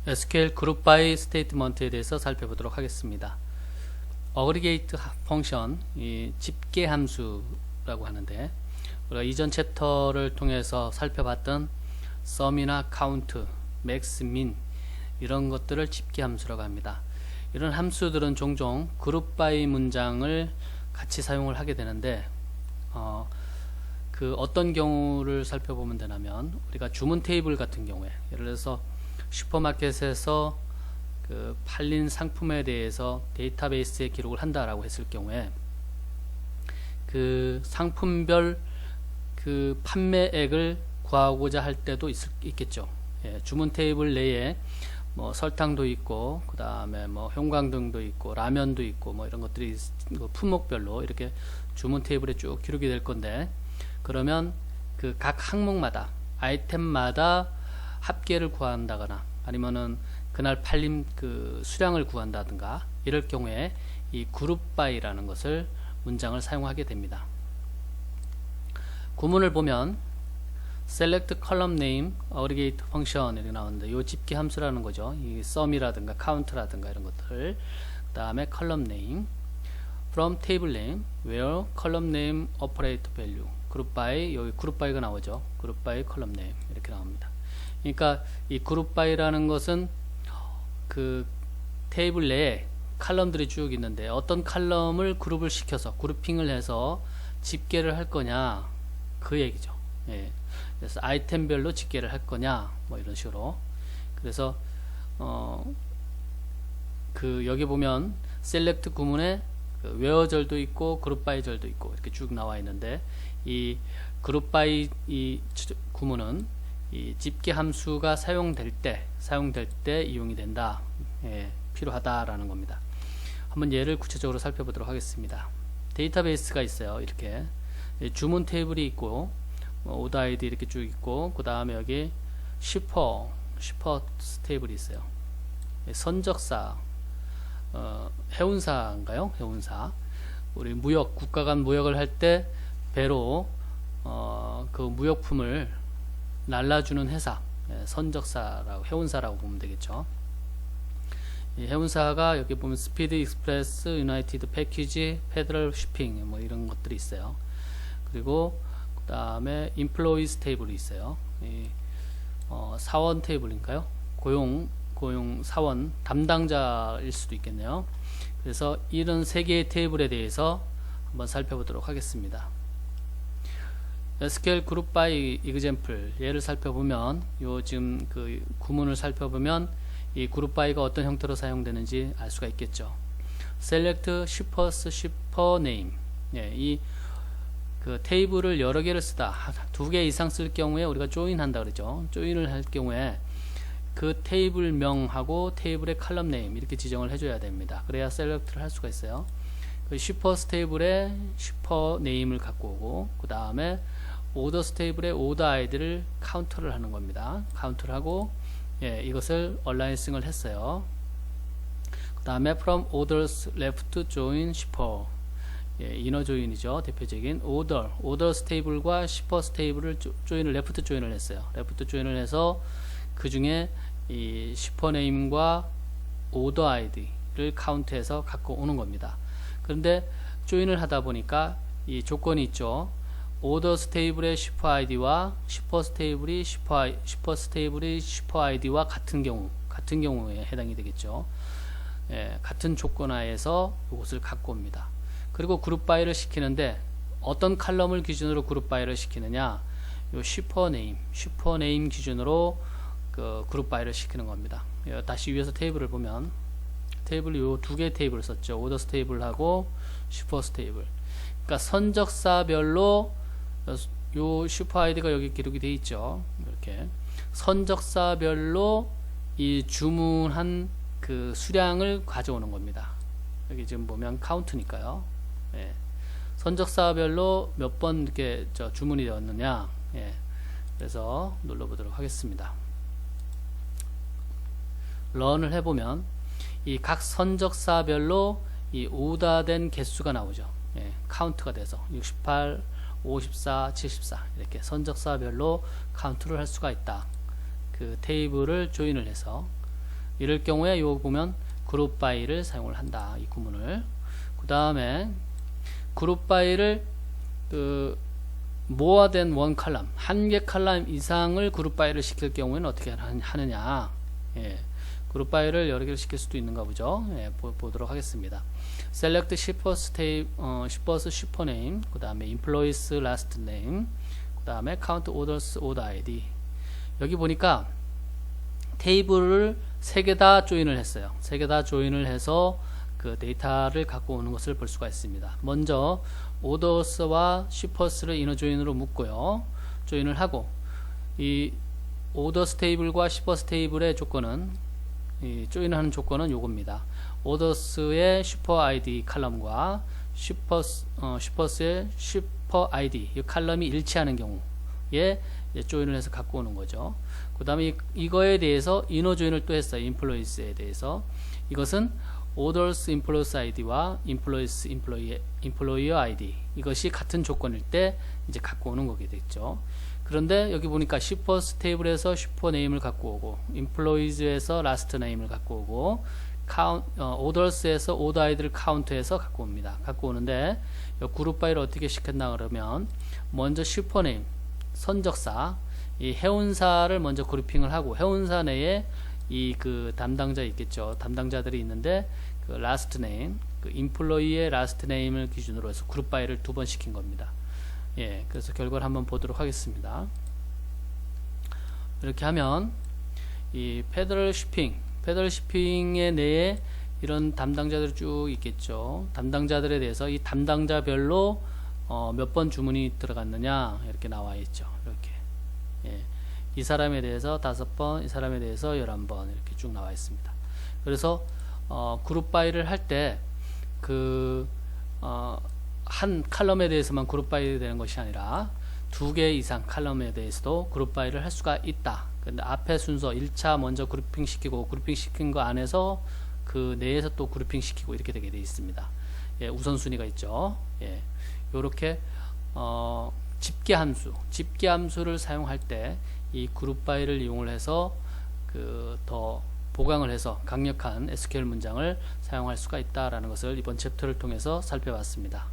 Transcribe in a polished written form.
SQL 그룹 바이 스테이트먼트에 대해서 살펴보도록 하겠습니다. 어그리게이트 펑션, 이 집계 함수라고 하는데, 우리가 이전 챕터를 통해서 살펴봤던 sum이나 count, max, min 이런 것들을 집계 함수라고 합니다. 이런 함수들은 종종 그룹 바이 문장을 같이 사용을 하게 되는데, 어떤 경우를 살펴보면 되냐면, 우리가 주문 테이블 같은 경우에, 예를 들어서 슈퍼마켓에서 그 팔린 상품에 대해서 데이터베이스에 기록을 한다라고 했을 경우에, 그 상품별 그 판매액을 구하고자 할 때도 있겠죠. 주문 테이블 내에 뭐 설탕도 있고, 그 다음에 뭐 형광등도 있고, 라면도 있고, 뭐 이런 것들이 품목별로 이렇게 주문 테이블에 쭉 기록이 될 건데, 그러면 그 각 항목마다, 아이템마다 합계를 구한다거나 아니면은 그날 팔린 그 수량을 구한다든가 이럴 경우에 이 그룹 바이라는 것을 문장을 사용하게 됩니다. 구문을 보면 select column name aggregate function 이렇게 나오는데, 이 집계 함수라는 거죠. 이 sum이라든가 count라든가 이런 것들, 그 다음에 column name from table name where column name operate value, group by, 여기 group by가 나오죠. group by column name 이렇게 나옵니다. 그러니까 이 그룹 바이라는 것은 그 테이블 내에 칼럼들이 쭉 있는데, 어떤 칼럼을 그룹을 시켜서 그룹핑을 해서 집계를 할 거냐, 그 얘기죠. 그래서 아이템별로 집계를 할 거냐, 뭐 이런 식으로. 그래서 여기 보면 셀렉트 구문에 그 웨어절도 있고 그룹 바이 절도 있고 이렇게 쭉 나와 있는데, 이 그룹 바이 이 구문은 이 집계 함수가 사용될 때 이용이 된다, 필요하다라는 겁니다. 한번 예를 구체적으로 살펴보도록 하겠습니다. 데이터베이스가 있어요. 이렇게 주문 테이블이 있고, 오더 아이디 이렇게 쭉 있고, 그 다음에 여기 쉬퍼 테이블이 있어요. 선적사, 해운사인가요? 해운사. 우리 무역, 국가 간 무역을 할 때 배로 그 무역품을 날라주는 회사, 선적사라고, 해운사라고 보면 되겠죠. 이 해운사가 여기 보면 스피드 익스프레스, 유나이티드 패키지, 페더럴 쇼핑 뭐 이런 것들이 있어요. 그리고 그 다음에 인플로이스 테이블이 있어요. 사원 테이블인가요? 고용 사원 담당자일 수도 있겠네요. 그래서 이런 세 개의 테이블에 대해서 한번 살펴보도록 하겠습니다. SQL 그룹 바이 example 예를 살펴보면, 요 지금 그 구문을 살펴보면 이 그룹 바이가 어떤 형태로 사용되는지 알 수가 있겠죠. select shippers shipper name, 이 그 테이블을 여러 개를 쓰다, 두 개 이상 쓸 경우에 우리가 조인 한다 그러죠. 조인을 할 경우에 그 테이블 명하고 테이블의 칼럼 네임 이렇게 지정을 해줘야 됩니다. 그래야 셀렉트를 할 수가 있어요. 그 shippers 테이블에 shipper 네임을 갖고 오고, 그 다음에 orders 테이블에 order 아이디를 카운터를 하는 겁니다. 카운터를 하고, 이것을 얼라이싱을 했어요. 그 다음에 from orders left join shipper, 이너 조인이죠. 대표적인 orders 테이블과 shippers 테이블을 조인을, 레프트 조인을 했어요. 레프트 조인을 해서 그 중에 이 shipper 네임과 order 아이디를 카운트해서 갖고 오는 겁니다. 그런데 조인을 하다 보니까 이 조건이 있죠. orders 테이블의 shipper 아이디와 shippers 테이블이 shipper 아이디와 같은 경우에 해당이 되겠죠. 같은 조건 하에서 이것을 갖고 옵니다. 그리고 그룹 바이를 시키는데, 어떤 칼럼을 기준으로 그룹 바이를 시키느냐, 요 shipper 네임 기준으로 그 그룹 바이를 시키는 겁니다. 다시 위에서 테이블을 보면, 테이블 요 두 개의 테이블을 썼죠. orders 테이블하고 shippers 테이블. 그러니까 선적사별로 요 슈퍼 아이디가 여기 기록이 되어 있죠. 이렇게 선적사별로 이 주문한 그 수량을 가져오는 겁니다. 여기 지금 보면 카운트니까요. 선적사별로 몇 번 이렇게 주문이 되었느냐. 그래서 눌러보도록 하겠습니다. 런을 해보면 이 각 선적사별로 이 오다된 개수가 나오죠. 카운트가 돼서 68, 54, 74 이렇게 선적사별로 카운트를 할 수가 있다. 그 테이블을 조인을 해서 이럴 경우에 요 보면 그룹 바이를 사용을 한다. 이 구문을. 그 다음에 그룹 바이를 more than one column, 한 개 칼럼 이상을 그룹 바이를 시킬 경우에는 어떻게 하느냐. 예. 그룹 바이를 여러 개를 시킬 수도 있는가 보죠. 예, 보도록 하겠습니다. select shippers shipper name, 그 다음에 employees last name, 그 다음에 count orders order ID. 여기 보니까 테이블을 3개 다 조인을 했어요. 3개 다 조인을 해서 그 데이터를 갖고 오는 것을 볼 수가 있습니다. 먼저 orders와 shippers를 이너 조인으로 묶고요. 조인을 하고 이 orders 테이블과 shippers 테이블의 조건은 이 조인하는 조건은 요겁니다. orders의 shipper ID 칼럼과 shippers의 shipper ID 이 칼럼이 일치하는 경우에 조인을 해서 갖고 오는 거죠. 그 다음에 이거에 대해서 이너 조인을 또 했어요. employees에 대해서. 이것은 orders employees ID와 employees employer ID 이것이 같은 조건일 때 이제 갖고 오는 거게 됐죠. 그런데 여기 보니까 shippers 테이블에서 shipper name을 갖고 오고 employees에서 last name을 갖고 오고 orders에서 order ID를 count해서 갖고 옵니다. 갖고 오는데 이 그룹 바이를 어떻게 시켰나 그러면 먼저 shipper name 선적사 이 해운사를 먼저 그룹핑을 하고 해운사 내에 이 그 담당자 있겠죠. 담당자들이 있는데 그 last name, 그 employee의 last name을 기준으로 해서 그룹 바이를 2번 시킨 겁니다. 예, 그래서 결과를 한번 보도록 하겠습니다. 이렇게 하면 이 페더럴 shipping의 내에 이런 담당자들이 쭉 있겠죠. 담당자들에 대해서 이 담당자별로 몇 번 주문이 들어갔느냐 이렇게 나와 있죠. 이렇게. 예. 이 사람에 대해서 5번, 이 사람에 대해서 11번 이렇게 쭉 나와 있습니다. 그래서 그룹 바이를 할 때 한 칼럼에 대해서만 그룹 바이 되는 것이 아니라 2개 이상 칼럼에 대해서도 그룹 바이를 할 수가 있다. 근데 앞에 순서 1차 먼저 그룹핑 시키고 그룹핑 시킨 거 안에서 그 내에서 또 그룹핑 시키고 이렇게 되게 되어 있습니다. 예, 우선순위가 있죠. 예, 요렇게 집계 함수를 사용할 때 이 그룹 바이를 이용을 해서 더 보강을 해서 강력한 SQL 문장을 사용할 수가 있다라는 것을 이번 챕터를 통해서 살펴봤습니다.